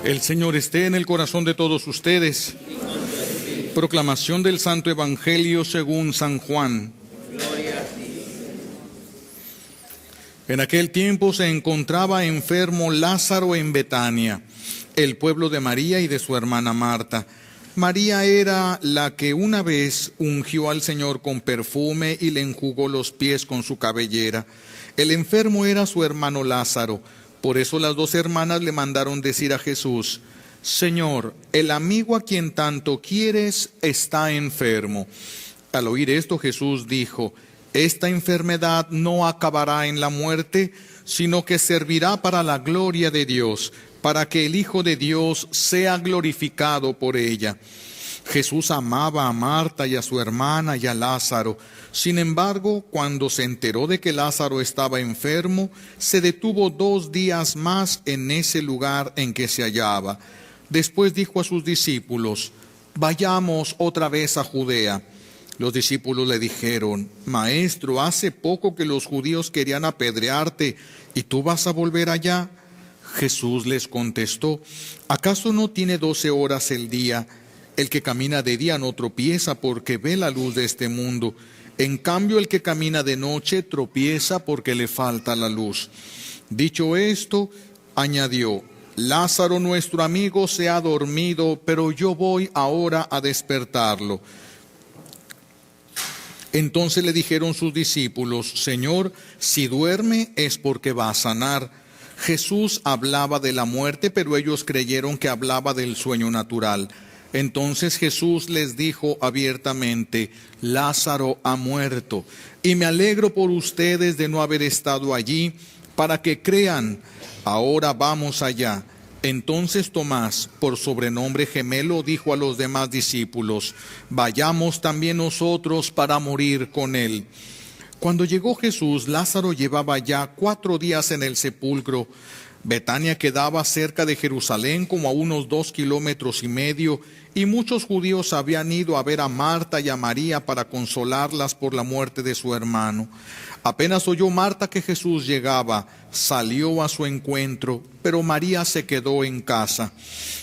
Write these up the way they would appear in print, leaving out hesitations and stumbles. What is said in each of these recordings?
El Señor esté en el corazón de todos ustedes. Proclamación del Santo Evangelio según San Juan. Gloria a ti. En aquel tiempo se encontraba enfermo Lázaro en Betania, el pueblo de María y de su hermana Marta. María era la que una vez ungió al Señor con perfume y le enjugó los pies con su cabellera. El enfermo era su hermano Lázaro. Por eso las dos hermanas le mandaron decir a Jesús: Señor, el amigo a quien tanto quieres está enfermo. Al oír esto, Jesús dijo: esta enfermedad no acabará en la muerte, sino que servirá para la gloria de Dios, para que el Hijo de Dios sea glorificado por ella. Jesús amaba a Marta y a su hermana y a Lázaro. Sin embargo, cuando se enteró de que Lázaro estaba enfermo, se detuvo 2 días más en ese lugar en que se hallaba. Después dijo a sus discípulos: vayamos otra vez a Judea. Los discípulos le dijeron: Maestro, hace poco que los judíos querían apedrearte, ¿y tú vas a volver allá? Jesús les contestó: ¿acaso no tiene 12 horas el día? El que camina de día no tropieza porque ve la luz de este mundo. En cambio, el que camina de noche tropieza porque le falta la luz. Dicho esto, añadió: Lázaro, nuestro amigo, se ha dormido, pero yo voy ahora a despertarlo. Entonces le dijeron sus discípulos: Señor, si duerme es porque va a sanar. Jesús hablaba de la muerte, pero ellos creyeron que hablaba del sueño natural. Entonces Jesús les dijo abiertamente: Lázaro ha muerto, y me alegro por ustedes de no haber estado allí, para que crean. Ahora vamos allá. Entonces Tomás, por sobrenombre Gemelo, dijo a los demás discípulos: vayamos también nosotros para morir con él. Cuando llegó Jesús, Lázaro llevaba ya 4 días en el sepulcro. Betania quedaba cerca de Jerusalén, como a unos 2,5 kilómetros, y muchos judíos habían ido a ver a Marta y a María para consolarlas por la muerte de su hermano. Apenas oyó Marta que Jesús llegaba, salió a su encuentro, pero María se quedó en casa.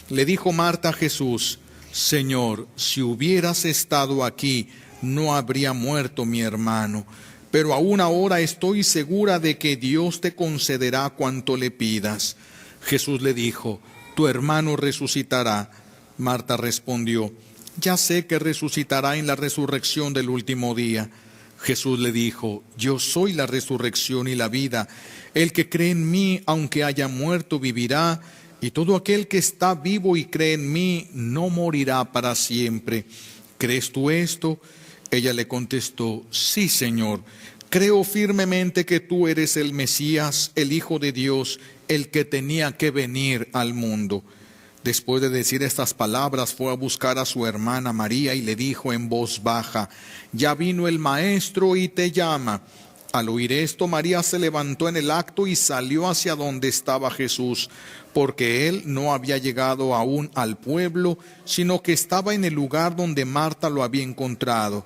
Le dijo Marta a Jesús: Señor, si hubieras estado aquí, no habría muerto mi hermano. Pero aún ahora estoy segura de que Dios te concederá cuanto le pidas. Jesús le dijo: tu hermano resucitará. Marta respondió: ya sé que resucitará en la resurrección del último día. Jesús le dijo: yo soy la resurrección y la vida. El que cree en mí, aunque haya muerto, vivirá. Y todo aquel que está vivo y cree en mí, no morirá para siempre. ¿Crees tú esto? Ella le contestó: sí, Señor. Creo firmemente que tú eres el Mesías, el Hijo de Dios, el que tenía que venir al mundo. Después de decir estas palabras, fue a buscar a su hermana María y le dijo en voz baja: ya vino el Maestro y te llama. Al oír esto, María se levantó en el acto y salió hacia donde estaba Jesús, porque él no había llegado aún al pueblo, sino que estaba en el lugar donde Marta lo había encontrado.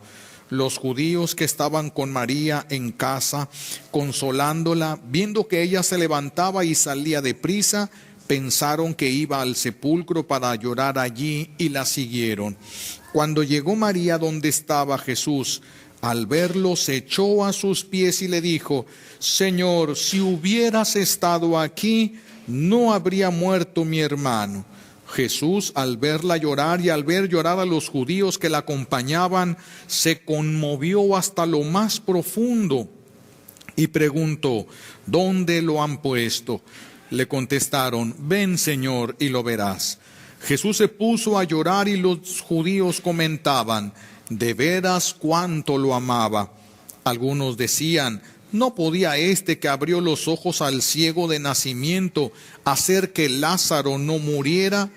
Los judíos que estaban con María en casa, consolándola, viendo que ella se levantaba y salía deprisa, pensaron que iba al sepulcro para llorar allí y la siguieron. Cuando llegó María donde estaba Jesús, al verlo se echó a sus pies y le dijo: Señor, si hubieras estado aquí, no habría muerto mi hermano. Jesús, al verla llorar y al ver llorar a los judíos que la acompañaban, se conmovió hasta lo más profundo y preguntó: ¿dónde lo han puesto? Le contestaron: ven, Señor, y lo verás. Jesús se puso a llorar y los judíos comentaban: de veras cuánto lo amaba. Algunos decían: ¿no podía este que abrió los ojos al ciego de nacimiento hacer que Lázaro no muriera?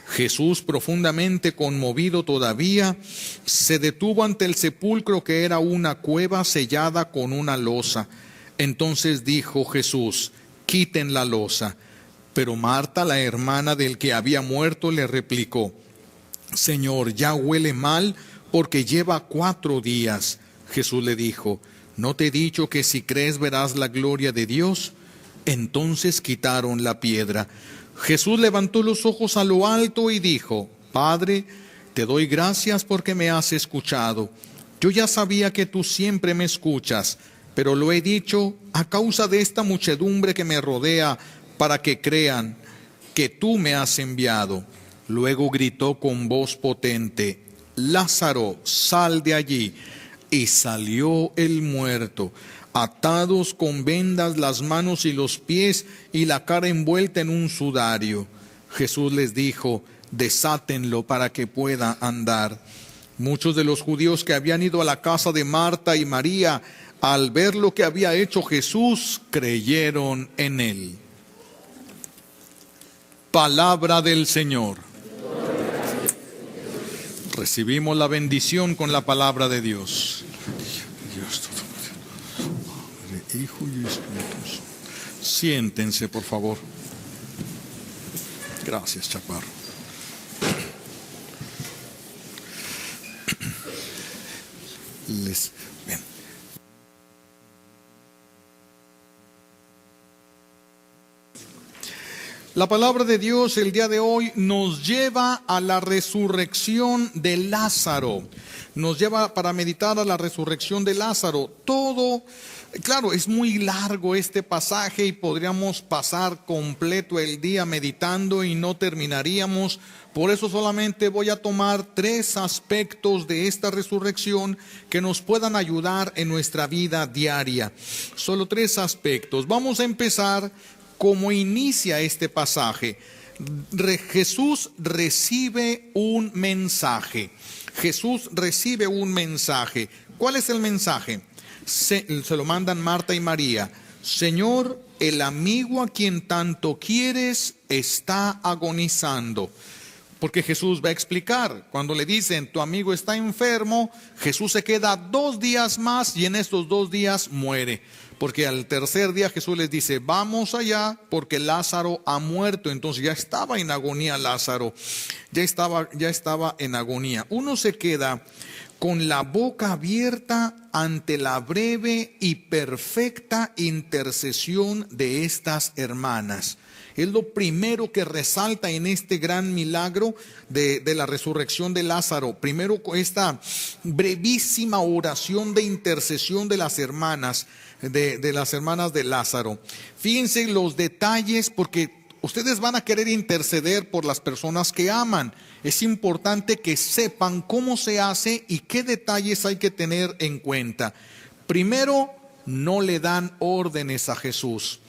Jesús, profundamente conmovido todavía, se detuvo ante el sepulcro, que era una cueva sellada con una losa. Entonces dijo Jesús: quiten la losa. Pero Marta, la hermana del que había muerto, le replicó: Señor, ya huele mal, porque lleva 4 días. Jesús le dijo: ¿no te he dicho que si crees verás la gloria de Dios? Entonces quitaron la piedra. Jesús levantó los ojos a lo alto y dijo: Padre, te doy gracias porque me has escuchado. Yo ya sabía que tú siempre me escuchas, pero lo he dicho a causa de esta muchedumbre que me rodea, para que crean que tú me has enviado. Luego gritó con voz potente: Lázaro, sal de allí. Y salió el muerto, atados con vendas las manos y los pies y la cara envuelta en un sudario. Jesús les dijo: desátenlo para que pueda andar. Muchos de los judíos que habían ido a la casa de Marta y María, al ver lo que había hecho Jesús, creyeron en él. Palabra del Señor. Recibimos la bendición con la palabra de Dios. Padre, Hijo y Espíritu Santo. Siéntense, por favor. Gracias, Chaparro. Ven. La palabra de Dios el día de hoy nos lleva a la resurrección de Lázaro. Nos lleva para meditar a la resurrección de Lázaro. Todo, claro, es muy largo este pasaje y podríamos pasar completo el día meditando y no terminaríamos. Por eso solamente voy a tomar 3 aspectos de esta resurrección que nos puedan ayudar en nuestra vida diaria. Solo 3 aspectos. Vamos a empezar como inicia este pasaje. Jesús recibe un mensaje. Jesús recibe un mensaje. ¿Cuál es el mensaje? Se lo mandan Marta y María. Señor, el amigo a quien tanto quieres está agonizando. Porque Jesús va a explicar, cuando le dicen tu amigo está enfermo, Jesús se queda 2 días más y en estos 2 días muere. Porque al tercer día Jesús les dice, vamos allá porque Lázaro ha muerto. Entonces ya estaba en agonía Lázaro, ya estaba en agonía. Uno se queda con la boca abierta ante la breve y perfecta intercesión de estas hermanas. Es lo primero que resalta en este gran milagro de la resurrección de Lázaro. Primero, esta brevísima oración de intercesión de las hermanas, de las hermanas de Lázaro. Fíjense los detalles, porque ustedes van a querer interceder por las personas que aman. Es importante que sepan cómo se hace y qué detalles hay que tener en cuenta. Primero, no le dan órdenes a Jesús.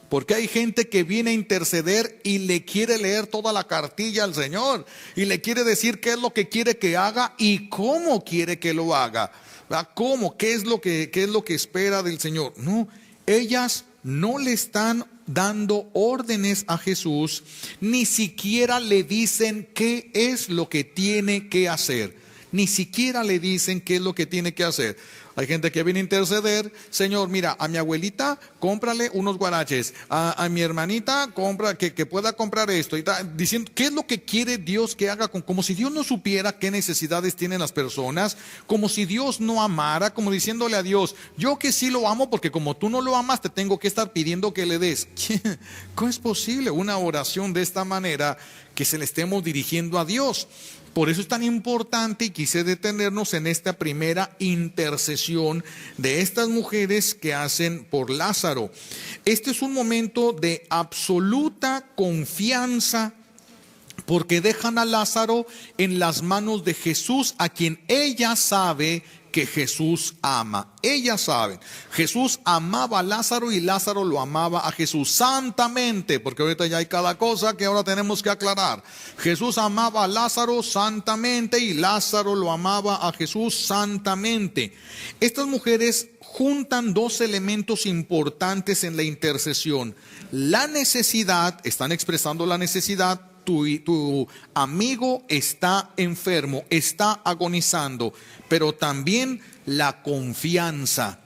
Porque hay gente que viene a interceder y le quiere leer toda la cartilla al Señor. Y le quiere decir qué es lo que quiere que haga y cómo quiere que lo haga. ¿Cómo? ¿Qué es lo que espera del Señor? No, ellas no le están dando órdenes a Jesús, ni siquiera le dicen qué es lo que tiene que hacer. Ni siquiera le dicen qué es lo que tiene que hacer. Hay gente que viene a interceder. Señor, mira, a mi abuelita cómprale unos guaraches, a mi hermanita compra, que pueda comprar esto, y diciendo qué es lo que quiere Dios que haga, como si Dios no supiera qué necesidades tienen las personas, como si Dios no amara, como diciéndole a Dios, yo que sí lo amo, porque como tú no lo amas te tengo que estar pidiendo que le des. ¿Cómo es posible una oración de esta manera que se le estemos dirigiendo a Dios? Por eso es tan importante y quise detenernos en esta primera intercesión de estas mujeres que hacen por Lázaro. Este es un momento de absoluta confianza porque dejan a Lázaro en las manos de Jesús, a quien ella sabe que Jesús ama. Ellas saben, Jesús amaba a Lázaro y Lázaro lo amaba a Jesús santamente, porque ahorita ya hay cada cosa que ahora tenemos que aclarar. Jesús amaba a Lázaro santamente y Lázaro lo amaba a Jesús santamente. Estas mujeres juntan 2 elementos importantes en la intercesión. La necesidad, están expresando la necesidad. Tu amigo está enfermo, está agonizando, pero también la confianza.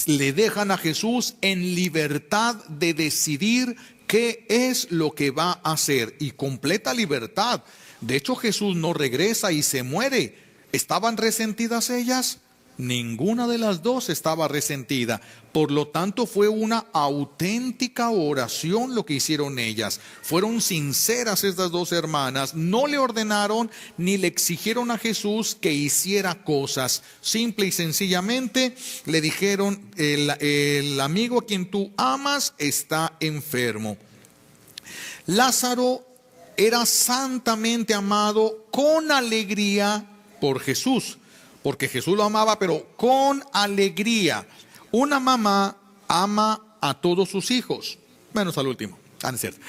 Le dejan a Jesús en libertad de decidir qué es lo que va a hacer, y completa libertad. De hecho, Jesús no regresa y se muere. ¿Estaban resentidas ellas? Ninguna de las dos estaba resentida. Por lo tanto, fue una auténtica oración lo que hicieron ellas. Fueron sinceras estas dos hermanas. No le ordenaron ni le exigieron a Jesús que hiciera cosas. Simple y sencillamente le dijeron: el amigo a quien tú amas está enfermo. Lázaro era santamente amado con alegría por Jesús, porque Jesús lo amaba, pero con alegría. Una mamá ama a todos sus hijos, menos al último. No es cierto.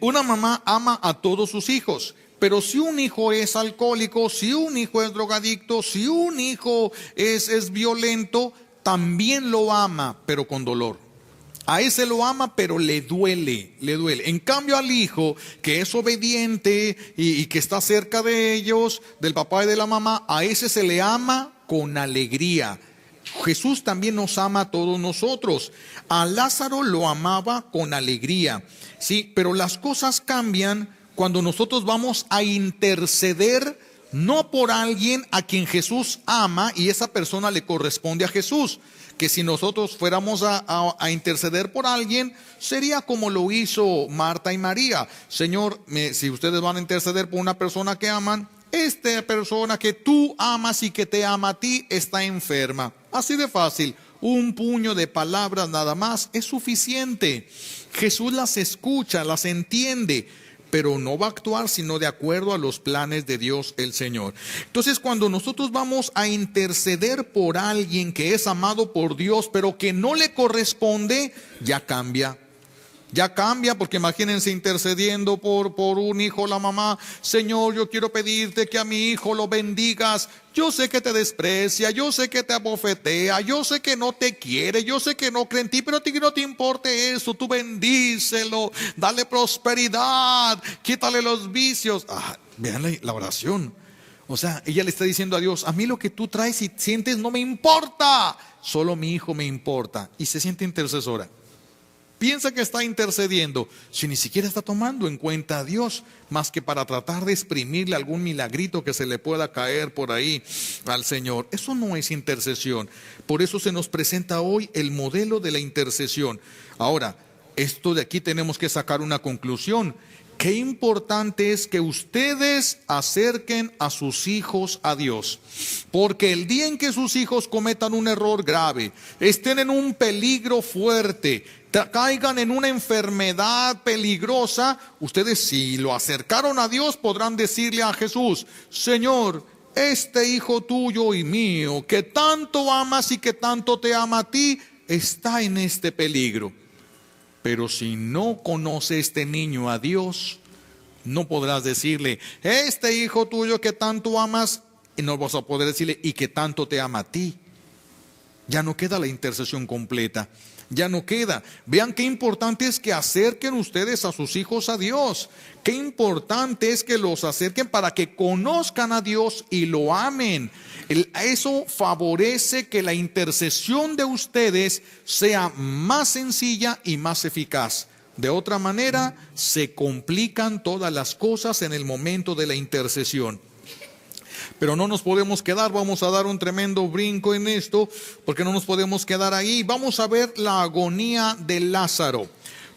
Una mamá ama a todos sus hijos, pero si un hijo es alcohólico, si un hijo es drogadicto, si un hijo es violento, también lo ama, pero con dolor. A ese lo ama, pero le duele, le duele. En cambio, al hijo que es obediente y que está cerca de ellos, del papá y de la mamá, a ese se le ama con alegría. Jesús también nos ama a todos nosotros. A Lázaro lo amaba con alegría, sí, pero las cosas cambian cuando nosotros vamos a interceder, no por alguien a quien Jesús ama y esa persona le corresponde a Jesús. Que si nosotros fuéramos a interceder por alguien, sería como lo hizo Marta y María. Señor, si ustedes van a interceder por una persona que aman, esta persona que tú amas y que te ama a ti está enferma. Así de fácil, un puño de palabras nada más es suficiente. Jesús las escucha, las entiende, pero no va a actuar sino de acuerdo a los planes de Dios el Señor. Entonces, cuando nosotros vamos a interceder por alguien que es amado por Dios, pero que no le corresponde, ya cambia. Ya cambia, porque imagínense intercediendo por un hijo, la mamá: Señor, yo quiero pedirte que a mi hijo lo bendigas. Yo sé que te desprecia, yo sé que te abofetea, yo sé que no te quiere, yo sé que no cree en ti, pero a ti no te importe eso. Tú bendícelo, dale prosperidad, quítale los vicios. Vean la oración. O sea, ella le está diciendo a Dios: a mí lo que tú traes y sientes no me importa, solo mi hijo me importa. Y se siente intercesora. Piensa que está intercediendo, si ni siquiera está tomando en cuenta a Dios, más que para tratar de exprimirle algún milagrito que se le pueda caer por ahí al Señor. Eso no es intercesión. Por eso se nos presenta hoy el modelo de la intercesión. Ahora, esto de aquí tenemos que sacar una conclusión. Qué importante es que ustedes acerquen a sus hijos a Dios, porque el día en que sus hijos cometan un error grave, estén en un peligro fuerte, caigan en una enfermedad peligrosa, ustedes, si lo acercaron a Dios, podrán decirle a Jesús: Señor, este hijo tuyo y mío, que tanto amas y que tanto te ama a ti, está en este peligro. Pero si no conoce este niño a Dios, no podrás decirle: este hijo tuyo que tanto amas, y no vas a poder decirle: y que tanto te ama a ti. Ya no queda la intercesión completa. Ya no queda. Vean qué importante es que acerquen ustedes a sus hijos a Dios. Qué importante es que los acerquen para que conozcan a Dios y lo amen. Eso favorece que la intercesión de ustedes sea más sencilla y más eficaz. De otra manera, se complican todas las cosas en el momento de la intercesión. Pero no nos podemos quedar, vamos a dar un tremendo brinco en esto, porque no nos podemos quedar ahí. Vamos a ver la agonía de Lázaro.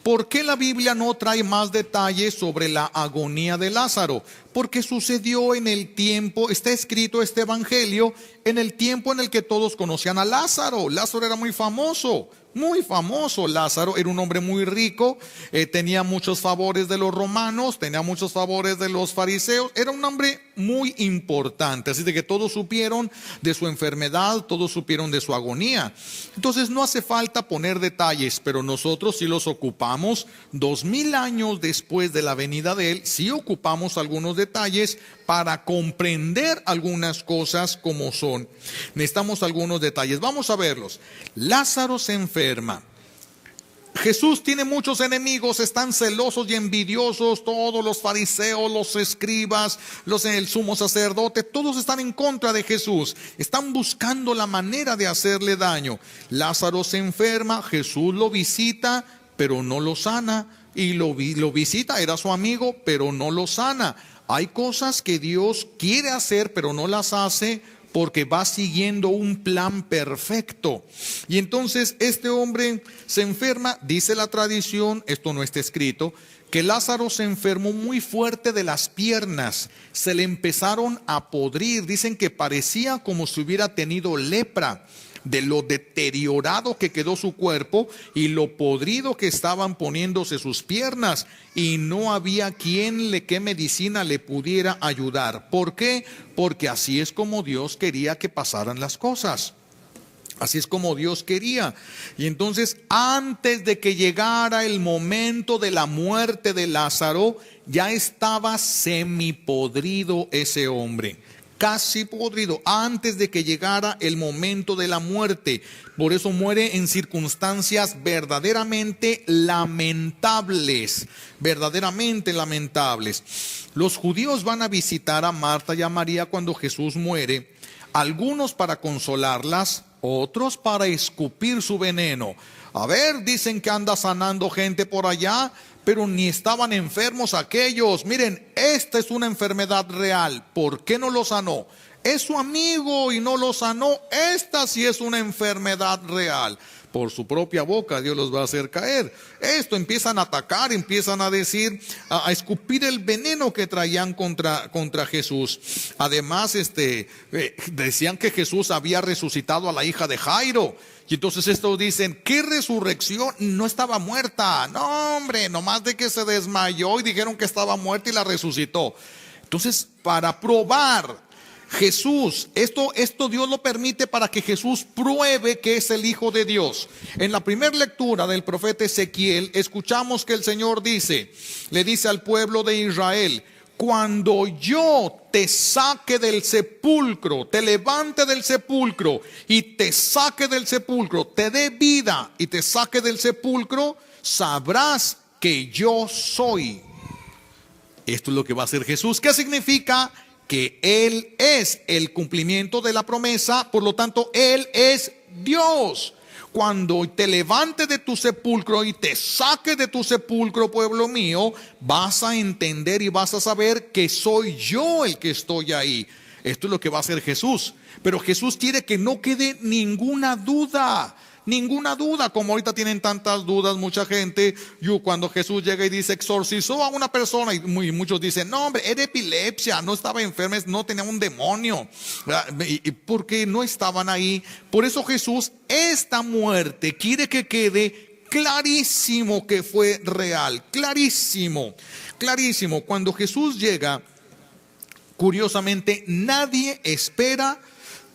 ¿Por qué la Biblia no trae más detalles sobre la agonía de Lázaro? Porque sucedió en el tiempo, está escrito este evangelio, en el tiempo en el que todos conocían a Lázaro. Lázaro era muy famoso. Lázaro era un hombre muy rico, tenía muchos favores de los romanos, tenía muchos favores de los fariseos, era un hombre muy importante, así de que todos supieron de su enfermedad, todos supieron de su agonía. Entonces no hace falta poner detalles, pero nosotros sí los ocupamos. 2000 años después de la venida de él, sí ocupamos algunos detalles para comprender algunas cosas como son. Necesitamos algunos detalles, vamos a verlos. Lázaro se enferma. Jesús tiene muchos enemigos, están celosos y envidiosos, todos los fariseos, los escribas, el sumo sacerdote, todos están en contra de Jesús, están buscando la manera de hacerle daño. Lázaro se enferma, Jesús lo visita, pero no lo sana, y lo visita, era su amigo, pero no lo sana. Hay cosas que Dios quiere hacer, pero no las hace porque va siguiendo un plan perfecto. Y entonces este hombre se enferma, dice la tradición, esto no está escrito, que Lázaro se enfermó muy fuerte de las piernas, se le empezaron a podrir, dicen que parecía como si hubiera tenido lepra, de lo deteriorado que quedó su cuerpo y lo podrido que estaban poniéndose sus piernas, y no había qué medicina le pudiera ayudar. ¿Por qué? Porque así es como Dios quería que pasaran las cosas. Así es como Dios quería. Y entonces, antes de que llegara el momento de la muerte de Lázaro, ya estaba semipodrido ese hombre, casi podrido, antes de que llegara el momento de la muerte. Por eso muere en circunstancias verdaderamente lamentables, verdaderamente lamentables. Los judíos van a visitar a Marta y a María cuando Jesús muere, algunos para consolarlas, otros para escupir su veneno. A ver, dicen que anda sanando gente por allá, pero ni estaban enfermos aquellos. Miren, esta es una enfermedad real. ¿Por qué no lo sanó? Es su amigo y no lo sanó. Esta sí es una enfermedad real. Por su propia boca Dios los va a hacer caer. Esto empiezan a atacar, empiezan a decir, a escupir el veneno que traían contra Jesús. Además, decían que Jesús había resucitado a la hija de Jairo. Y entonces estos dicen, ¿qué resurrección? No estaba muerta. No, hombre, nomás de que se desmayó y dijeron que estaba muerta y la resucitó. Entonces, para probar Jesús, esto Dios lo permite para que Jesús pruebe que es el Hijo de Dios. En la primera lectura del profeta Ezequiel, escuchamos que el Señor le dice al pueblo de Israel: cuando yo te saque del sepulcro, te levante del sepulcro y te saque del sepulcro, te dé vida y te saque del sepulcro, sabrás que yo soy. Esto es lo que va a hacer Jesús. ¿Qué significa? Que Él es el cumplimiento de la promesa, por lo tanto Él es Dios. Cuando te levante de tu sepulcro y te saque de tu sepulcro, pueblo mío, vas a entender y vas a saber que soy yo el que estoy ahí. Esto es lo que va a hacer Jesús. Pero Jesús quiere que no quede ninguna duda. Ninguna duda, como ahorita tienen tantas dudas mucha gente. Cuando Jesús llega y dice exorcizó a una persona, y muchos dicen, no hombre, era epilepsia, no estaba enferma, no tenía un demonio, porque no estaban ahí. Por eso Jesús, esta muerte quiere que quede clarísimo que fue real, clarísimo, clarísimo. Cuando Jesús llega, curiosamente, nadie espera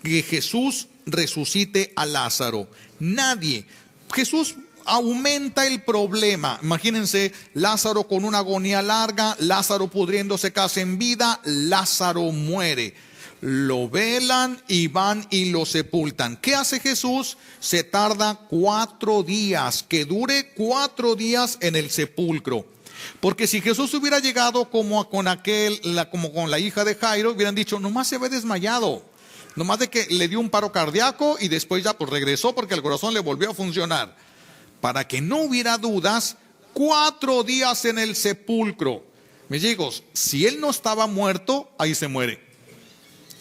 que Jesús resucite a Lázaro. Nadie. Jesús aumenta el problema. Imagínense, Lázaro con una agonía larga, Lázaro pudriéndose casi en vida, Lázaro muere. Lo velan y van y lo sepultan. ¿Qué hace Jesús? Se tarda 4 días, que dure 4 días en el sepulcro. Porque si Jesús hubiera llegado como con la hija de Jairo, hubieran dicho, nomás se ve desmayado. Nomás de que le dio un paro cardíaco y después ya pues regresó porque el corazón le volvió a funcionar. Para que no hubiera dudas, 4 días en el sepulcro. Mis hijos, si él no estaba muerto, ahí se muere.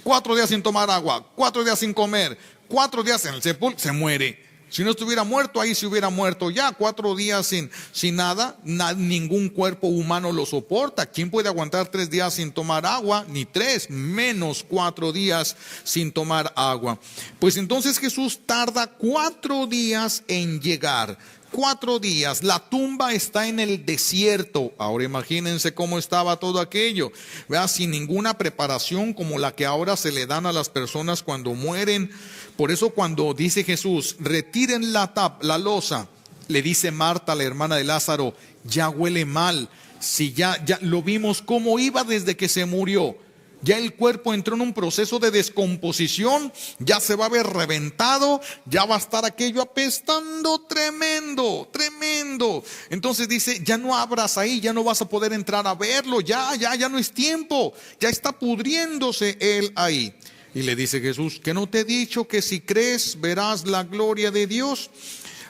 4 días sin tomar agua, 4 días sin comer, 4 días en el sepulcro, se muere. Si no estuviera muerto, ahí se hubiera muerto ya. 4 días sin nada, ningún cuerpo humano lo soporta. ¿Quién puede aguantar 3 días sin tomar agua? Ni 3, menos 4 días sin tomar agua. Pues entonces Jesús tarda 4 días en llegar. 4 días, la tumba está en el desierto. Ahora imagínense cómo estaba todo aquello, ¿verdad? Sin ninguna preparación como la que ahora se le dan a las personas cuando mueren. Por eso cuando dice Jesús, retiren la losa, le dice Marta, la hermana de Lázaro, ya huele mal. Si ya lo vimos cómo iba desde que se murió. Ya el cuerpo entró en un proceso de descomposición, ya se va a ver reventado, ya va a estar aquello apestando tremendo, tremendo. Entonces dice, ya no abras ahí, ya no vas a poder entrar a verlo, ya no es tiempo, ya está pudriéndose él ahí. Y le dice Jesús, ¿que no te he dicho que si crees verás la gloria de Dios?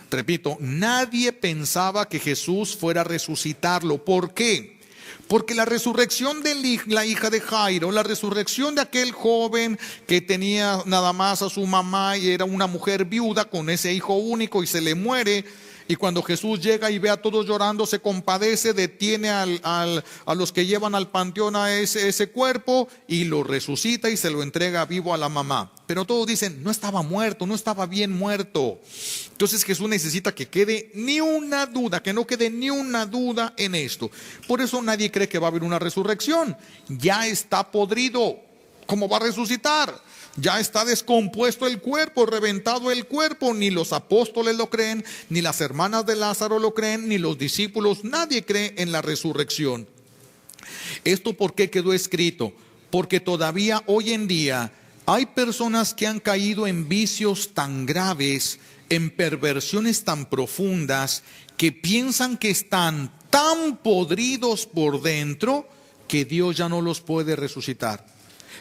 Repito, nadie pensaba que Jesús fuera a resucitarlo. ¿Por qué? Porque la resurrección de la hija de Jairo, la resurrección de aquel joven que tenía nada más a su mamá y era una mujer viuda con ese hijo único y se le muere, y cuando Jesús llega y ve a todos llorando, se compadece, detiene a los que llevan al panteón a ese cuerpo y lo resucita y se lo entrega vivo a la mamá. Pero todos dicen, no estaba muerto, no estaba bien muerto. Entonces Jesús necesita que quede ni una duda, que no quede ni una duda en esto. Por eso nadie cree que va a haber una resurrección. Ya está podrido. ¿Cómo va a resucitar? Ya está descompuesto el cuerpo, reventado el cuerpo. Ni los apóstoles lo creen, ni las hermanas de Lázaro lo creen, ni los discípulos. Nadie cree en la resurrección. ¿Esto por qué quedó escrito? Porque todavía hoy en día hay personas que han caído en vicios tan graves, en perversiones tan profundas, que piensan que están tan podridos por dentro que Dios ya no los puede resucitar.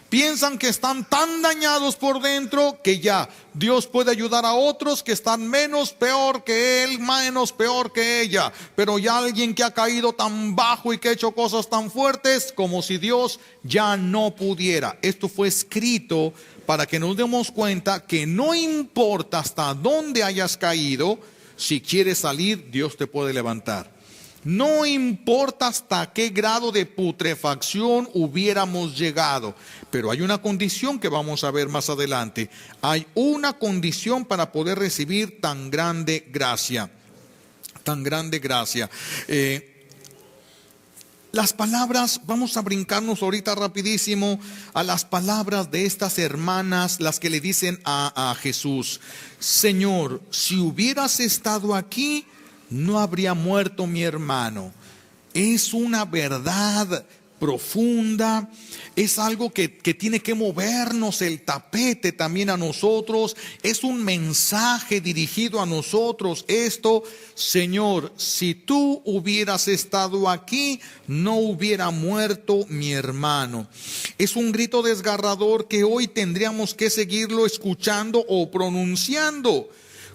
Piensan que están tan dañados por dentro que ya Dios puede ayudar a otros que están menos peor que él, menos peor que ella. Pero ya alguien que ha caído tan bajo y que ha hecho cosas tan fuertes, como si Dios ya no pudiera. Esto fue escrito para que nos demos cuenta que no importa hasta dónde hayas caído, si quieres salir, Dios te puede levantar. No importa hasta qué grado de putrefacción hubiéramos llegado, pero hay una condición que vamos a ver más adelante. Hay una condición para poder recibir tan grande gracia, tan grande gracia. Las palabras, vamos a brincarnos ahorita rapidísimo a las palabras de estas hermanas, las que le dicen a Jesús: Señor, si hubieras estado aquí, no habría muerto mi hermano. Es una verdad profunda, es algo que tiene que movernos el tapete también a nosotros, es un mensaje dirigido a nosotros. Esto, Señor, si tú hubieras estado aquí, no hubiera muerto mi hermano. Es un grito desgarrador que hoy tendríamos que seguirlo escuchando o pronunciando.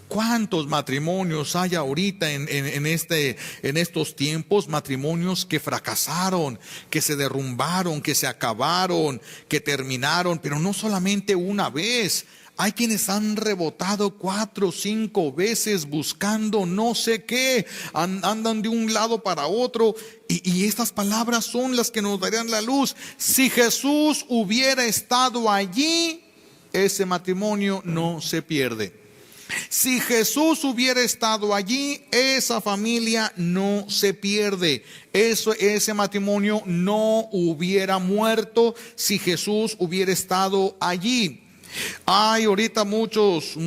¿Cuántos matrimonios hay ahorita en estos tiempos? Matrimonios que fracasaron, que se derrumbaron, que se acabaron, que terminaron, pero no solamente una vez. Hay quienes han rebotado 4 o 5 veces buscando no sé qué, andan de un lado para otro, y estas palabras son las que nos darían la luz. Si Jesús hubiera estado allí, ese matrimonio no se pierde. Si Jesús hubiera estado allí, esa familia no se pierde. Ese matrimonio no hubiera muerto si Jesús hubiera estado allí. Hay ahorita muchos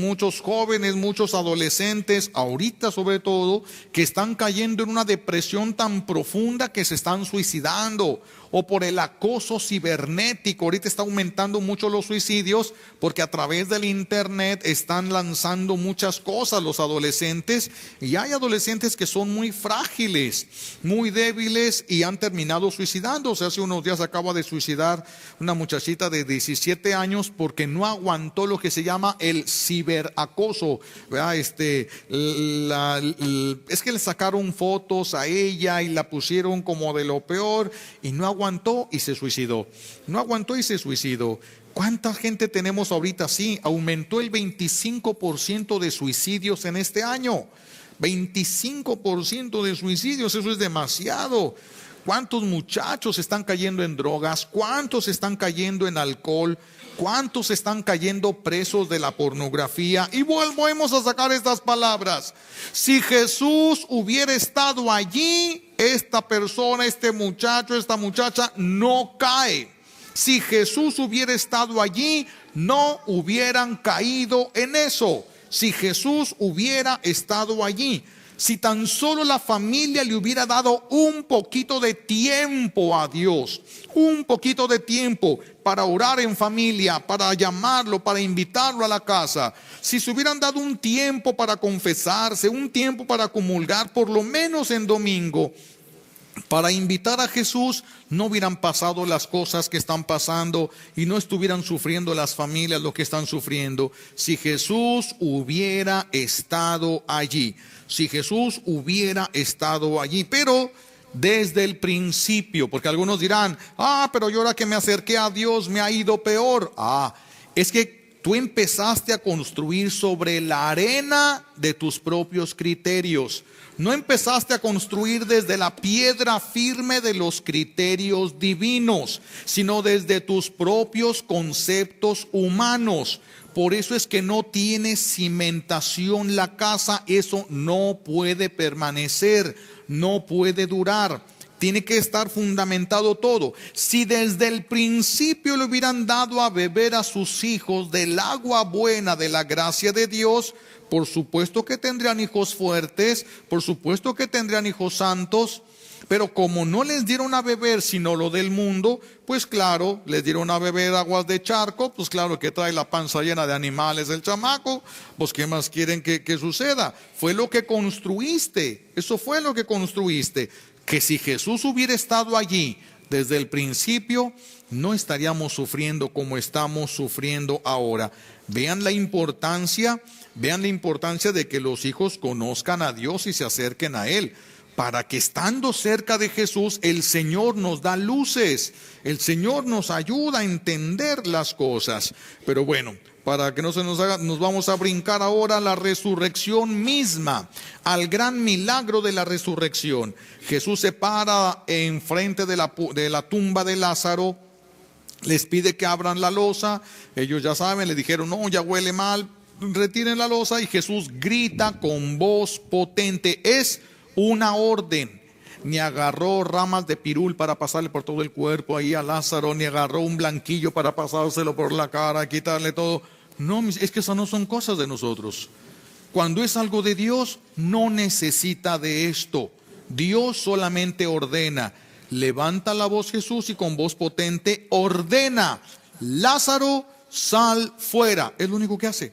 jóvenes, muchos adolescentes, ahorita sobre todo, que están cayendo en una depresión tan profunda que se están suicidando, o por el acoso cibernético. Ahorita está aumentando mucho los suicidios porque a través del internet están lanzando muchas cosas los adolescentes, y hay adolescentes que son muy frágiles, muy débiles y han terminado suicidándose. Hace unos días acaba de suicidar una muchachita de 17 años porque no aguantó lo que se llama el ciberacoso, ¿verdad? Es que le sacaron fotos a ella y la pusieron como de lo peor, y no aguantó y se suicidó. No aguantó y se suicidó. ¿Cuánta gente tenemos ahorita así? Aumentó el 25% de suicidios en este año. 25% de suicidios, eso es demasiado. ¿Cuántos muchachos están cayendo en drogas? ¿Cuántos están cayendo en alcohol? ¿Cuántos están cayendo presos de la pornografía? Y volvemos a sacar estas palabras. Si Jesús hubiera estado allí, esta persona, este muchacho, esta muchacha no cae. Si Jesús hubiera estado allí, no hubieran caído en eso. Si Jesús hubiera estado allí, si tan solo la familia le hubiera dado un poquito de tiempo a Dios, un poquito de tiempo para orar en familia, para llamarlo, para invitarlo a la casa, si se hubieran dado un tiempo para confesarse, un tiempo para comulgar, por lo menos en domingo, para invitar a Jesús, no hubieran pasado las cosas que están pasando y no estuvieran sufriendo las familias lo que están sufriendo. Si Jesús hubiera estado allí, si Jesús hubiera estado allí. Pero desde el principio, porque algunos dirán, pero yo ahora que me acerqué a Dios me ha ido peor. Es que tú empezaste a construir sobre la arena de tus propios criterios. No empezaste a construir desde la piedra firme de los criterios divinos, sino desde tus propios conceptos humanos. Por eso es que no tiene cimentación la casa. Eso no puede permanecer, no puede durar. Tiene que estar fundamentado todo. Si desde el principio le hubieran dado a beber a sus hijos del agua buena de la gracia de Dios, por supuesto que tendrían hijos fuertes, por supuesto que tendrían hijos santos. Pero como no les dieron a beber sino lo del mundo, pues claro, les dieron a beber aguas de charco, pues claro que trae la panza llena de animales el chamaco, pues ¿qué más quieren que suceda? Fue lo que construiste, eso fue lo que construiste. Que si Jesús hubiera estado allí desde el principio, no estaríamos sufriendo como estamos sufriendo ahora. Vean la importancia de que los hijos conozcan a Dios y se acerquen a Él, para que estando cerca de Jesús, el Señor nos da luces, el Señor nos ayuda a entender las cosas. Pero bueno, para que no se nos haga, nos vamos a brincar ahora a la resurrección misma, al gran milagro de la resurrección. Jesús se para enfrente de la tumba de Lázaro, les pide que abran la losa. Ellos ya saben, le dijeron, no, ya huele mal, retiren la losa. Y Jesús grita con voz potente, es una orden. Ni agarró ramas de pirul para pasarle por todo el cuerpo ahí a Lázaro, ni agarró un blanquillo para pasárselo por la cara, quitarle todo. No, es que esas no son cosas de nosotros. Cuando es algo de Dios, no necesita de esto. Dios solamente ordena. Levanta la voz Jesús y con voz potente ordena: Lázaro, sal fuera. Es lo único que hace.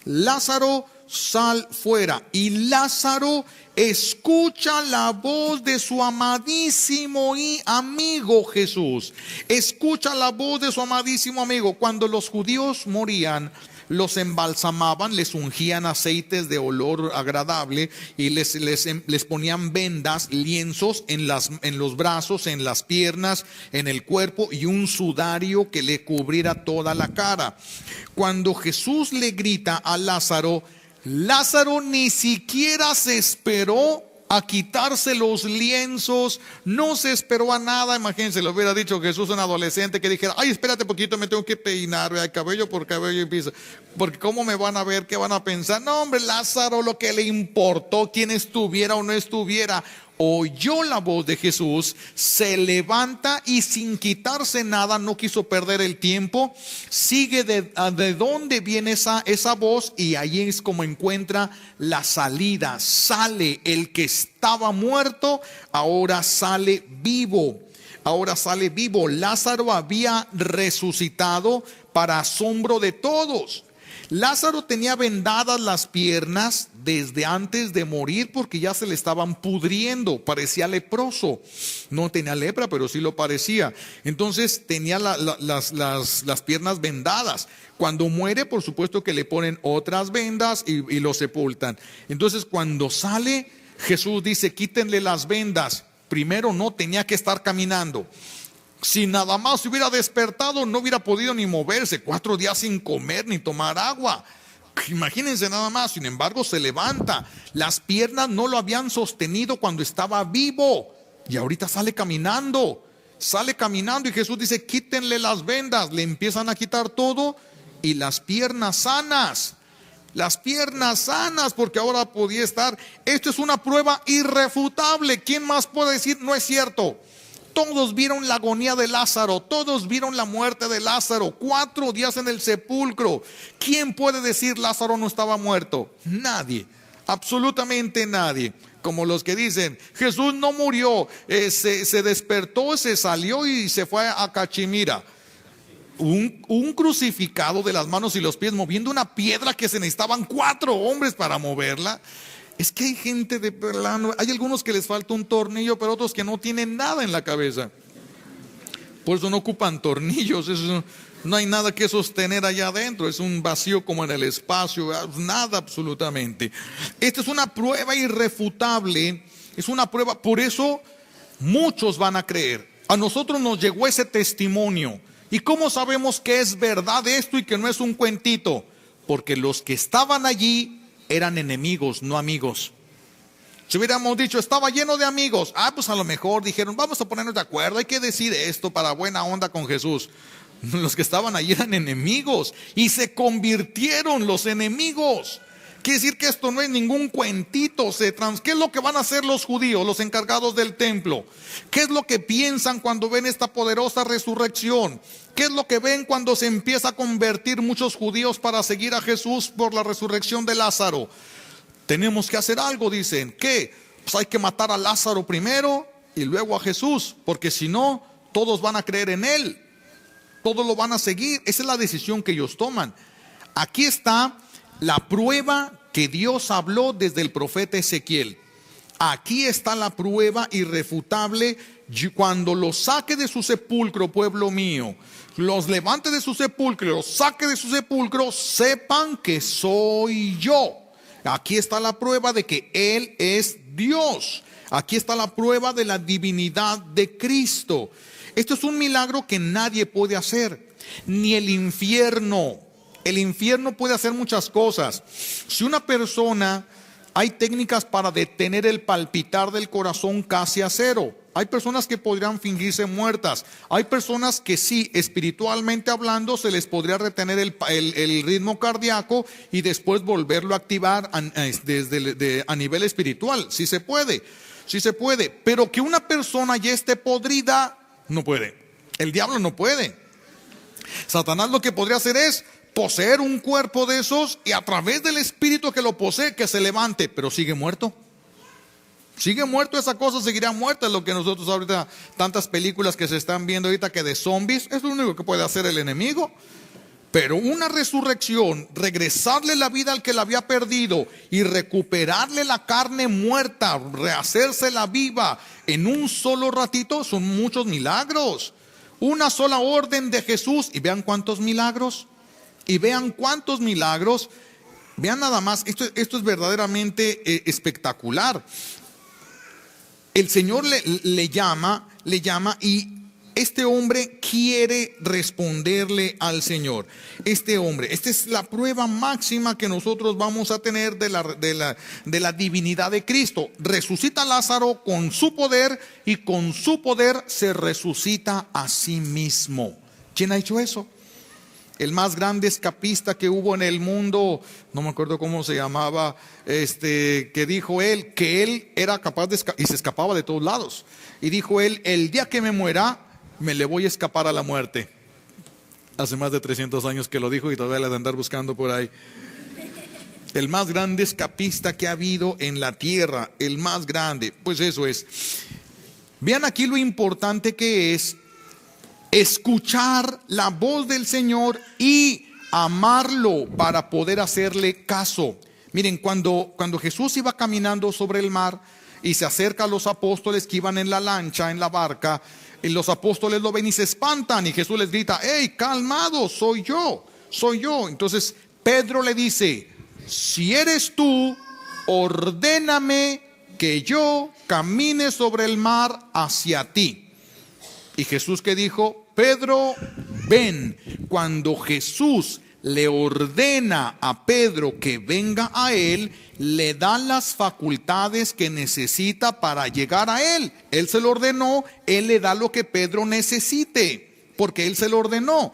Lázaro, sal fuera. Y Lázaro escucha la voz de su amadísimo y amigo Jesús. Escucha la voz de su amadísimo amigo. Cuando los judíos morían, los embalsamaban, les ungían aceites de olor agradable y les ponían vendas, lienzos en los brazos, en las piernas, en el cuerpo, y un sudario que le cubriera toda la cara. Cuando Jesús le grita a Lázaro, Lázaro ni siquiera se esperó a quitarse los lienzos, no se esperó a nada. Imagínense, le hubiera dicho Jesús a un adolescente que dijera, ay, espérate poquito, me tengo que peinar, cabello por cabello y piso, porque cómo me van a ver, qué van a pensar. No, hombre, Lázaro, lo que le importó quién estuviera o no estuviera, oyó la voz de Jesús, se levanta y sin quitarse nada, no quiso perder el tiempo, sigue de dónde viene esa voz, y ahí es como encuentra la salida. Sale el que estaba muerto, ahora sale vivo. Ahora sale vivo. Lázaro había resucitado para asombro de todos. Lázaro tenía vendadas las piernas desde antes de morir porque ya se le estaban pudriendo, parecía leproso. No tenía lepra, pero sí lo parecía. Entonces tenía las piernas vendadas. Cuando muere, por supuesto que le ponen otras vendas y lo sepultan. Entonces cuando sale, Jesús dice, quítenle las vendas. Primero, no tenía que estar caminando. Si nada más se hubiera despertado, no hubiera podido ni moverse. 4 días sin comer ni tomar agua. Imagínense nada más. Sin embargo, se levanta. Las piernas no lo habían sostenido cuando estaba vivo, y ahorita sale caminando. Sale caminando y Jesús dice, quítenle las vendas. Le empiezan a quitar todo y las piernas sanas. Las piernas sanas, porque ahora podía estar. Esto es una prueba irrefutable. ¿Quién más puede decir no es cierto? Todos vieron la agonía de Lázaro, todos vieron la muerte de Lázaro, 4 días en el sepulcro. ¿Quién puede decir Lázaro no estaba muerto? Nadie, absolutamente nadie. Como los que dicen, Jesús no murió, se despertó, se salió y se fue a Cachimira. Un crucificado de las manos y los pies, moviendo una piedra que se necesitaban 4 hombres para moverla. Es que hay gente de plano, hay algunos que les falta un tornillo, pero otros que no tienen nada en la cabeza. Por eso no ocupan tornillos, no hay nada que sostener allá adentro, es un vacío como en el espacio, nada absolutamente. Esta es una prueba irrefutable, es una prueba, por eso muchos van a creer. A nosotros nos llegó ese testimonio. ¿Y cómo sabemos que es verdad esto y que no es un cuentito? Porque los que estaban allí eran enemigos, no amigos. Si hubiéramos dicho, estaba lleno de amigos, pues a lo mejor dijeron, vamos a ponernos de acuerdo, hay que decir esto para buena onda con Jesús. Los que estaban allí eran enemigos y se convirtieron los enemigos. Quiere decir que esto no es ningún cuentito. ¿Qué es lo que van a hacer los judíos, los encargados del templo? ¿Qué es lo que piensan cuando ven esta poderosa resurrección? ¿Qué es lo que ven cuando se empieza a convertir muchos judíos para seguir a Jesús por la resurrección de Lázaro? Tenemos que hacer algo, dicen. ¿Qué? Pues hay que matar a Lázaro primero y luego a Jesús, porque si no, todos van a creer en él. Todos lo van a seguir. Esa es la decisión que ellos toman. Aquí está la prueba que Dios habló desde el profeta Ezequiel. Aquí está la prueba irrefutable. Cuando los saque de su sepulcro, pueblo mío, los levante de su sepulcro, los saque de su sepulcro, sepan que soy yo. Aquí está la prueba de que Él es Dios. Aquí está la prueba de la divinidad de Cristo. Esto es un milagro que nadie puede hacer, ni el infierno. El infierno puede hacer muchas cosas. Si una persona, hay técnicas para detener el palpitar del corazón casi a cero. Hay personas que podrían fingirse muertas. Hay personas que sí, espiritualmente hablando, se les podría retener el ritmo cardíaco y después volverlo a activar a nivel espiritual. Sí se puede, sí se puede. Pero que una persona ya esté podrida, no puede. El diablo no puede. Satanás lo que podría hacer es poseer un cuerpo de esos y a través del espíritu que lo posee, que se levante, pero sigue muerto. Sigue muerto, esa cosa seguirá muerta. Es lo que nosotros ahorita, tantas películas que se están viendo ahorita que de zombies, es lo único que puede hacer el enemigo. Pero una resurrección, regresarle la vida al que la había perdido y recuperarle la carne muerta, rehacérsela viva en un solo ratito, son muchos milagros. Una sola orden de Jesús y vean cuántos milagros. Y vean cuántos milagros. Vean nada más, esto es verdaderamente espectacular. El Señor le llama y este hombre quiere responderle al Señor. Esta es la prueba máxima que nosotros vamos a tener de la divinidad de Cristo. Resucita a Lázaro con su poder y con su poder se resucita a sí mismo. ¿Quién ha hecho eso? El más grande escapista que hubo en el mundo, no me acuerdo cómo se llamaba, que dijo él que él era capaz de escapar y se escapaba de todos lados. Y dijo él, el día que me muera, me le voy a escapar a la muerte. Hace más de 300 años que lo dijo y todavía le de andar buscando por ahí. El más grande escapista que ha habido en la tierra, el más grande, pues eso es. Vean aquí lo importante que es escuchar la voz del Señor y amarlo para poder hacerle caso. Miren, cuando Jesús iba caminando sobre el mar y se acerca a los apóstoles que iban en la lancha, en la barca, y los apóstoles lo ven y se espantan y Jesús les grita, hey, calmados, soy yo. Entonces Pedro le dice, si eres tú, ordéname que yo camine sobre el mar hacia ti. Y Jesús que dijo, Pedro, ven. Cuando Jesús le ordena a Pedro que venga a él, le da las facultades que necesita para llegar a él. Él se lo ordenó, él le da lo que Pedro necesite, porque él se lo ordenó.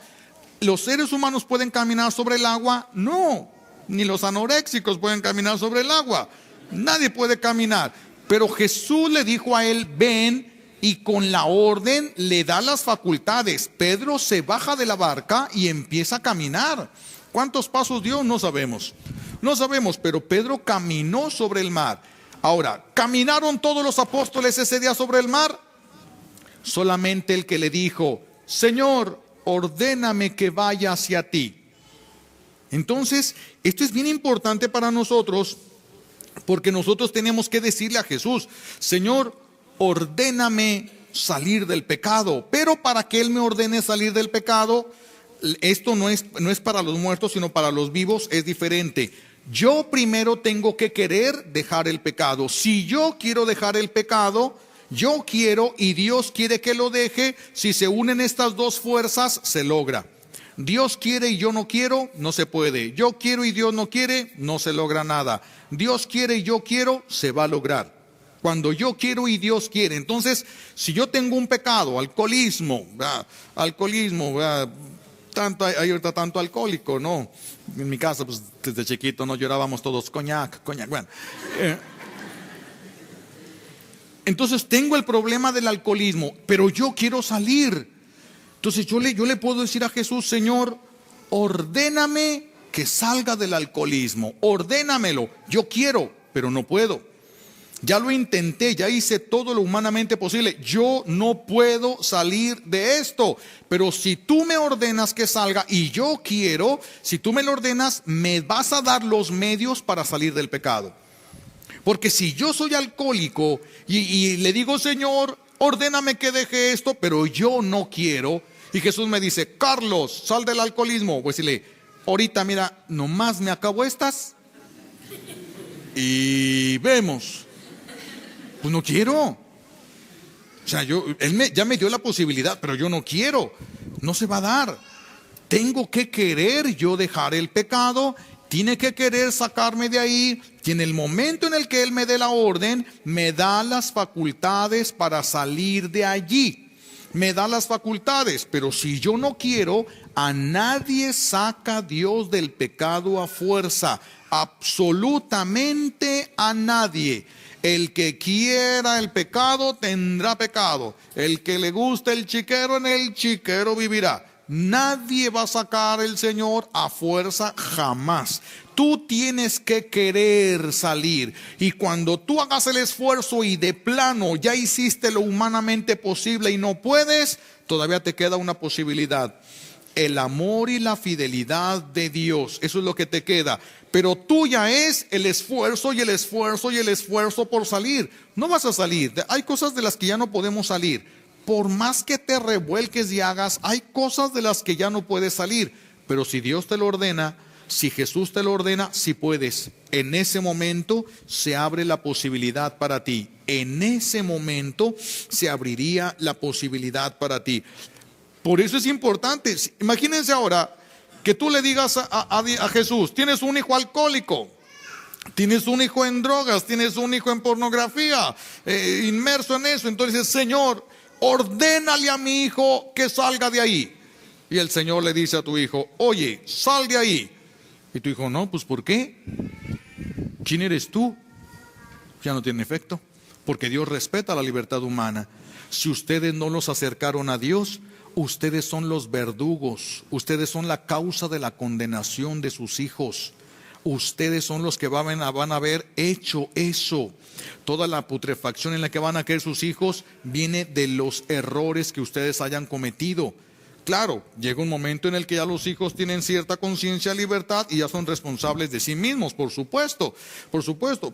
¿Los seres humanos pueden caminar sobre el agua? No, ni los anoréxicos pueden caminar sobre el agua. Nadie puede caminar. Pero Jesús le dijo a él, ven. Y con la orden le da las facultades. Pedro se baja de la barca y empieza a caminar. ¿Cuántos pasos dio? No sabemos. No sabemos, pero Pedro caminó sobre el mar. Ahora, ¿caminaron todos los apóstoles ese día sobre el mar? Solamente el que le dijo, Señor, ordéname que vaya hacia ti. Entonces, esto es bien importante para nosotros, porque nosotros tenemos que decirle a Jesús, Señor, ordéname salir del pecado. Pero para que Él me ordene salir del pecado, esto no es para los muertos, sino para los vivos, es diferente. Yo primero tengo que querer dejar el pecado. Si yo quiero dejar el pecado, Yo quiero y Dios quiere que lo deje. Si se unen estas dos fuerzas, se logra. Dios quiere y yo no quiero, no se puede. Yo quiero y Dios no quiere, no se logra nada. Dios quiere y yo quiero, se va a lograr. Cuando yo quiero y Dios quiere. Entonces, si yo tengo un pecado, alcoholismo, hay ahorita tanto alcohólico, ¿no? En mi casa, pues desde chiquito nos llorábamos todos, coñac, bueno. Entonces tengo el problema del alcoholismo, pero yo quiero salir. Entonces yo le puedo decir a Jesús: Señor, ordéname que salga del alcoholismo, ordénamelo. Yo quiero, pero no puedo. Ya lo intenté, ya hice todo lo humanamente posible. Yo no puedo salir de esto. Pero si tú me ordenas que salga y yo quiero, si tú me lo ordenas, me vas a dar los medios para salir del pecado. Porque si yo soy alcohólico y le digo: Señor, ordéname que deje esto, pero yo no quiero, y Jesús me dice: Carlos, sal del alcoholismo, pues decirle: ahorita mira, nomás me acabo estas y vemos. Pues no quiero. O sea, él ya me dio la posibilidad, pero yo no quiero. No se va a dar. Tengo que querer yo dejar el pecado. Tiene que querer sacarme de ahí. Y en el momento en el que Él me dé la orden, me da las facultades para salir de allí. Me da las facultades. Pero si yo no quiero, a nadie saca Dios del pecado a fuerza. Absolutamente a nadie. El que quiera el pecado tendrá pecado. El que le guste el chiquero, en el chiquero vivirá. Nadie va a sacar el Señor a fuerza, jamás. Tú tienes que querer salir. Y cuando tú hagas el esfuerzo y de plano ya hiciste lo humanamente posible y no puedes, todavía te queda una posibilidad: el amor y la fidelidad de Dios. Eso es lo que te queda. Pero tuya es el esfuerzo y el esfuerzo y el esfuerzo por salir. No vas a salir. Hay cosas de las que ya no podemos salir. Por más que te revuelques y hagas, hay cosas de las que ya no puedes salir. Pero si Dios te lo ordena, si Jesús te lo ordena, sí puedes. En ese momento se abre la posibilidad para ti. En ese momento se abriría la posibilidad para ti. Por eso es importante. Imagínense ahora que tú le digas a Jesús: tienes un hijo alcohólico, tienes un hijo en drogas, tienes un hijo en pornografía, inmerso en eso. Entonces: Señor, ordénale a mi hijo que salga de ahí. Y el Señor le dice a tu hijo: oye, sal de ahí. Y tu hijo: no, pues ¿por qué? ¿Quién eres tú? Ya no tiene efecto, porque Dios respeta la libertad humana. Si ustedes no los acercaron a Dios, ustedes son los verdugos. Ustedes son la causa de la condenación de sus hijos. Ustedes son los que van a haber hecho eso. Toda la putrefacción en la que van a caer sus hijos viene de los errores que ustedes hayan cometido. Claro, llega un momento en el que ya los hijos tienen cierta conciencia, libertad y ya son responsables de sí mismos, por supuesto.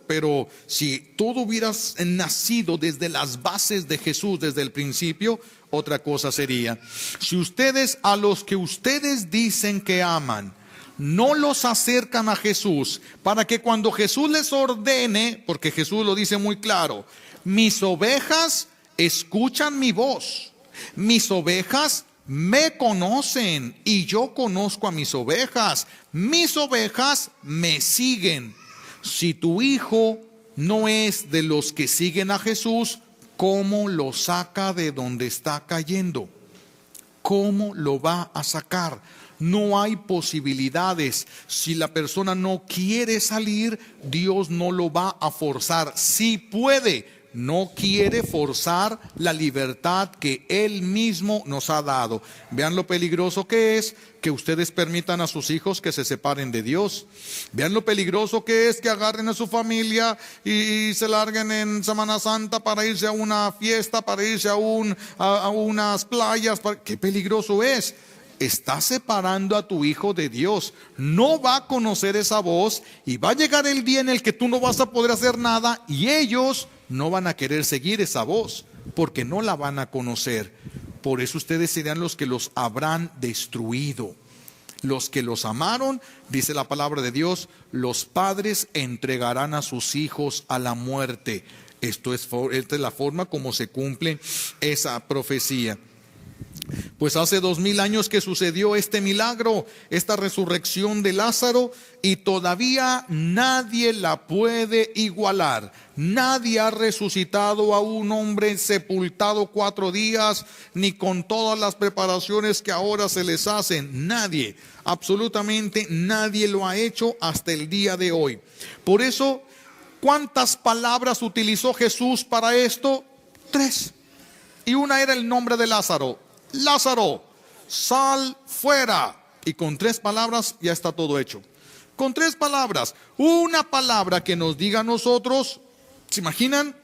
Pero si todo hubiera nacido desde las bases de Jesús, desde el principio, otra cosa sería: si ustedes, a los que ustedes dicen que aman, no los acercan a Jesús, para que cuando Jesús les ordene, porque Jesús lo dice muy claro: mis ovejas escuchan mi voz, mis ovejas me conocen y yo conozco a mis ovejas me siguen. Si tu hijo no es de los que siguen a Jesús, ¿cómo lo saca de donde está cayendo? ¿Cómo lo va a sacar? No hay posibilidades. Si la persona no quiere salir, Dios no lo va a forzar. Sí puede. No quiere forzar la libertad que Él mismo nos ha dado. Vean lo peligroso que es que ustedes permitan a sus hijos que se separen de Dios. Vean lo peligroso que es que agarren a su familia y se larguen en Semana Santa para irse a una fiesta, para irse a unas playas. Qué peligroso es. Estás separando a tu hijo de Dios. No va a conocer esa voz y va a llegar el día en el que tú no vas a poder hacer nada y ellos no van a querer seguir esa voz porque no la van a conocer. Por eso ustedes serán los que los habrán destruido. Los que los amaron, dice la palabra de Dios, los padres entregarán a sus hijos a la muerte. Esta es la forma como se cumple esa profecía. Pues hace 2000 años que sucedió este milagro, esta resurrección de Lázaro, y todavía nadie la puede igualar. Nadie ha resucitado a un hombre sepultado 4 días, ni con todas las preparaciones que ahora se les hacen. Nadie, absolutamente nadie lo ha hecho hasta el día de hoy. Por eso, ¿cuántas palabras utilizó Jesús para esto? 3. Y una era el nombre de Lázaro. Lázaro, sal fuera. Y con 3 palabras ya está todo hecho. Con 3 palabras. Una palabra que nos diga a nosotros. ¿Se imaginan?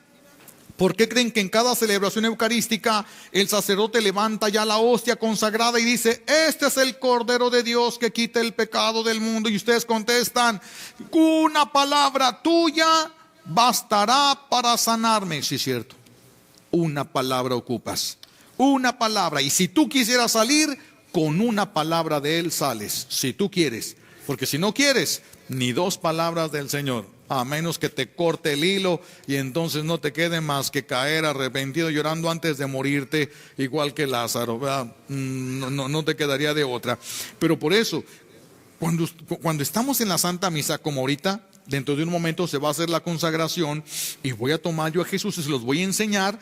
¿Por qué creen que en cada celebración eucarística el sacerdote levanta ya la hostia consagrada y dice: este es el Cordero de Dios que quita el pecado del mundo? Y ustedes contestan: una palabra tuya bastará para sanarme. Sí, es cierto. Una palabra ocupas. Una palabra. Y si tú quisieras salir, con una palabra de Él sales. Si tú quieres. Porque si no quieres, ni 2 palabras del Señor. A menos que te corte el hilo y entonces no te quede más que caer arrepentido llorando antes de morirte, igual que Lázaro, ¿verdad? No te quedaría de otra. Pero por eso, cuando estamos en la Santa Misa, como ahorita, dentro de un momento se va a hacer la consagración y voy a tomar yo a Jesús y se los voy a enseñar.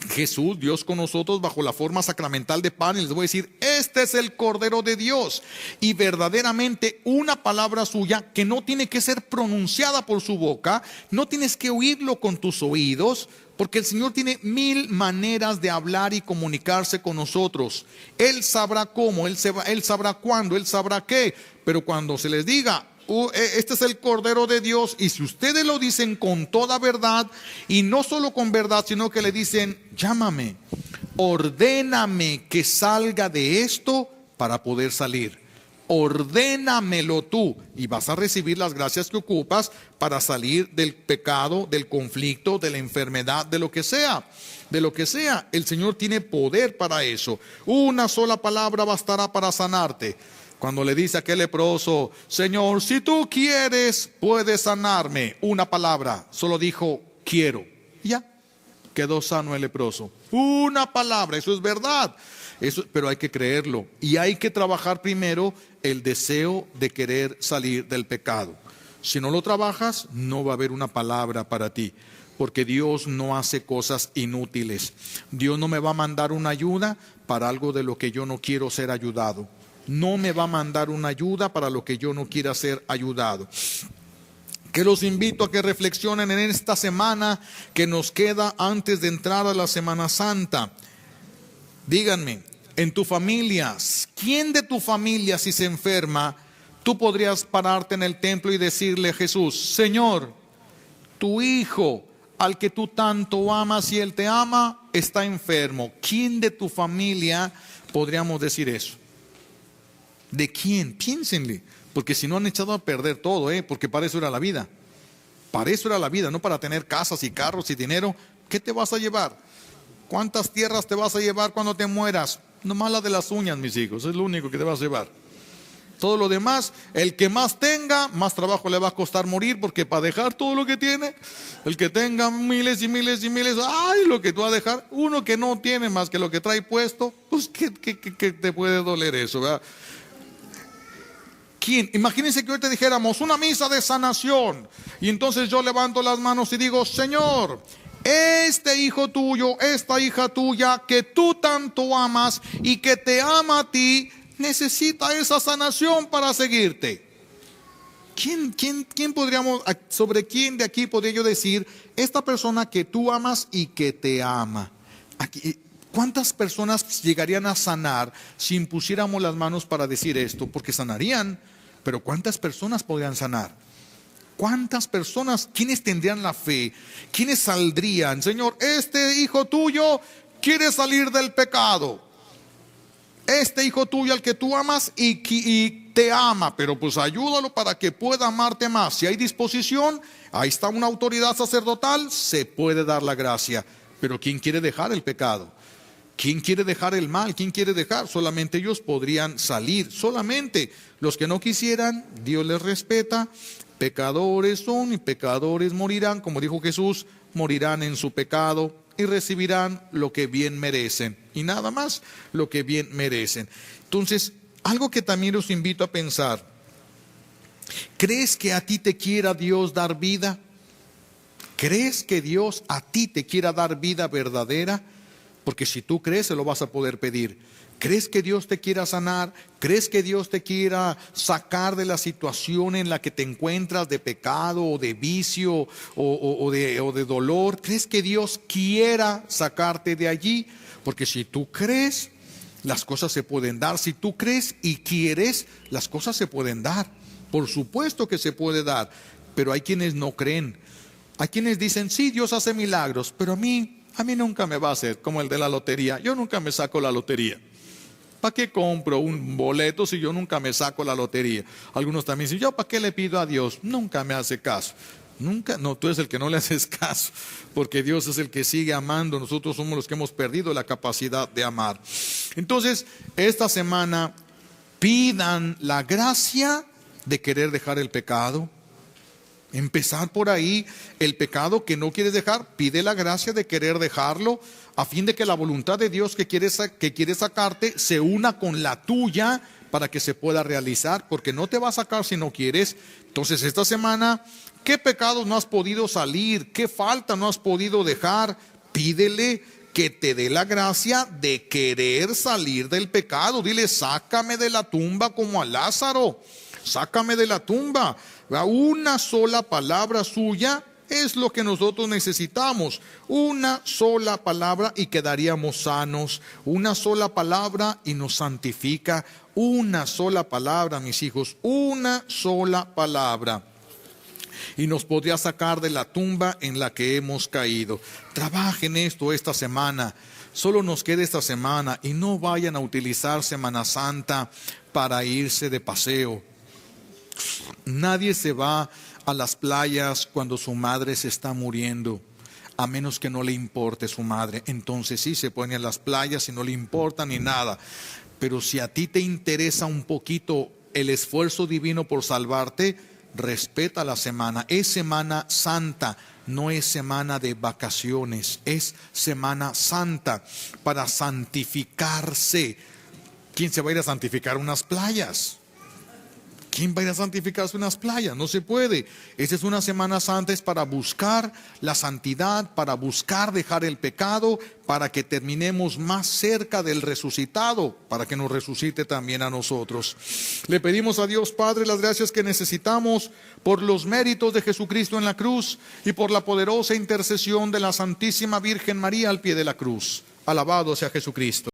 Jesús, Dios con nosotros bajo la forma sacramental de pan, y les voy a decir: este es el Cordero de Dios. Y verdaderamente una palabra suya que no tiene que ser pronunciada por su boca, no tienes que oírlo con tus oídos, porque el Señor tiene 1000 maneras de hablar y comunicarse con nosotros. Él sabrá cómo, Él sabrá cuándo, Él sabrá qué. Pero cuando se les diga: este es el Cordero de Dios, y si ustedes lo dicen con toda verdad, y no solo con verdad, sino que le dicen: llámame, ordéname que salga de esto para poder salir, ordénamelo tú, y vas a recibir las gracias que ocupas para salir del pecado, del conflicto, de la enfermedad, de lo que sea. De lo que sea, el Señor tiene poder para eso. Una sola palabra bastará para sanarte. Cuando le dice a aquel leproso: Señor, si tú quieres, puedes sanarme. Una palabra, solo dijo: quiero. Ya, quedó sano el leproso. Una palabra, eso es verdad. Pero hay que creerlo. Y hay que trabajar primero el deseo de querer salir del pecado. Si no lo trabajas, no va a haber una palabra para ti. Porque Dios no hace cosas inútiles. Dios no me va a mandar una ayuda para algo de lo que yo no quiero ser ayudado. No me va a mandar una ayuda para lo que yo no quiera ser ayudado. Que los invito a que reflexionen en esta semana que nos queda antes de entrar a la Semana Santa. Díganme, en tu familia, ¿quién de tu familia, si se enferma, tú podrías pararte en el templo y decirle a Jesús: Señor, tu hijo, al que tú tanto amas y él te ama, está enfermo? ¿Quién de tu familia podríamos decir eso? ¿De quién? Piénsenle, porque si no han echado a perder todo, porque para eso era la vida. Para eso era la vida, no para tener casas y carros y dinero. ¿Qué te vas a llevar? ¿Cuántas tierras te vas a llevar cuando te mueras? Nomás la de las uñas, mis hijos, es lo único que te vas a llevar. Todo lo demás, el que más tenga, más trabajo le va a costar morir, porque para dejar todo lo que tiene, el que tenga miles y miles y miles, ay, lo que tú vas a dejar. Uno que no tiene más que lo que trae puesto, pues ¿qué te puede doler eso, verdad? ¿Quién? Imagínense que hoy te dijéramos una misa de sanación, y entonces yo levanto las manos y digo: Señor, este hijo tuyo, esta hija tuya, que tú tanto amas y que te ama a ti, necesita esa sanación para seguirte. ¿Quién podríamos, sobre quién de aquí podría yo decir: esta persona que tú amas y que te ama? Aquí, ¿cuántas personas llegarían a sanar si impusiéramos las manos para decir esto? Porque sanarían, pero ¿cuántas personas podrían sanar? ¿Cuántas personas? ¿Quiénes tendrían la fe? ¿Quiénes saldrían? Señor, este hijo tuyo quiere salir del pecado. Este hijo tuyo al que tú amas y te ama, pero pues ayúdalo para que pueda amarte más. Si hay disposición, ahí está una autoridad sacerdotal, se puede dar la gracia. Pero ¿quién quiere dejar el pecado? ¿Quién quiere dejar el mal? ¿Quién quiere dejar? Solamente ellos podrían salir. Solamente los que no quisieran, Dios les respeta. Pecadores son y pecadores morirán, como dijo Jesús: morirán en su pecado y recibirán lo que bien merecen. Y nada más, lo que bien merecen. Entonces, algo que también os invito a pensar. ¿Crees que a ti te quiera Dios dar vida? ¿Crees que Dios a ti te quiera dar vida verdadera? Porque si tú crees, se lo vas a poder pedir. ¿Crees que Dios te quiera sanar? ¿Crees que Dios te quiera sacar de la situación en la que te encuentras de pecado o de vicio o de dolor? ¿Crees que Dios quiera sacarte de allí? Porque si tú crees, las cosas se pueden dar. Si tú crees y quieres, las cosas se pueden dar. Por supuesto que se puede dar, pero hay quienes no creen. Hay quienes dicen, sí, Dios hace milagros, pero a mí nunca me va a hacer, como el de la lotería. Yo nunca me saco la lotería. ¿Para qué compro un boleto si yo nunca me saco la lotería? Algunos también dicen, ¿yo para qué le pido a Dios? Nunca me hace caso. Nunca, no, tú eres el que no le haces caso, porque Dios es el que sigue amando. Nosotros somos los que hemos perdido la capacidad de amar. Entonces, esta semana pidan la gracia de querer dejar el pecado. Empezar por ahí, el pecado que no quieres dejar, pide la gracia de querer dejarlo, a fin de que la voluntad de Dios que quiere sacarte se una con la tuya para que se pueda realizar, porque no te va a sacar si no quieres. Entonces esta semana, ¿qué pecados no has podido salir? ¿Qué falta no has podido dejar? Pídele que te dé la gracia de querer salir del pecado. Dile, sácame de la tumba como a Lázaro, sácame de la tumba. Una sola palabra suya es lo que nosotros necesitamos. Una sola palabra y quedaríamos sanos. Una sola palabra y nos santifica. Una sola palabra, mis hijos, una sola palabra. Y nos podría sacar de la tumba en la que hemos caído. Trabajen esto esta semana. Solo nos queda esta semana y no vayan a utilizar Semana Santa para irse de paseo. Nadie se va a las playas cuando su madre se está muriendo, a menos que no le importe su madre. Entonces sí se pone en las playas y no le importa ni nada. Pero si a ti te interesa un poquito el esfuerzo divino por salvarte, respeta la semana. Es Semana Santa, no es semana de vacaciones, es Semana Santa para santificarse. ¿Quién se va a ir a santificar unas playas? ¿Quién va a ir a santificarse unas playas? No se puede. Esta es una Semana Santa, es para buscar la santidad, para buscar dejar el pecado, para que terminemos más cerca del resucitado, para que nos resucite también a nosotros. Le pedimos a Dios Padre las gracias que necesitamos por los méritos de Jesucristo en la cruz y por la poderosa intercesión de la Santísima Virgen María al pie de la cruz. Alabado sea Jesucristo.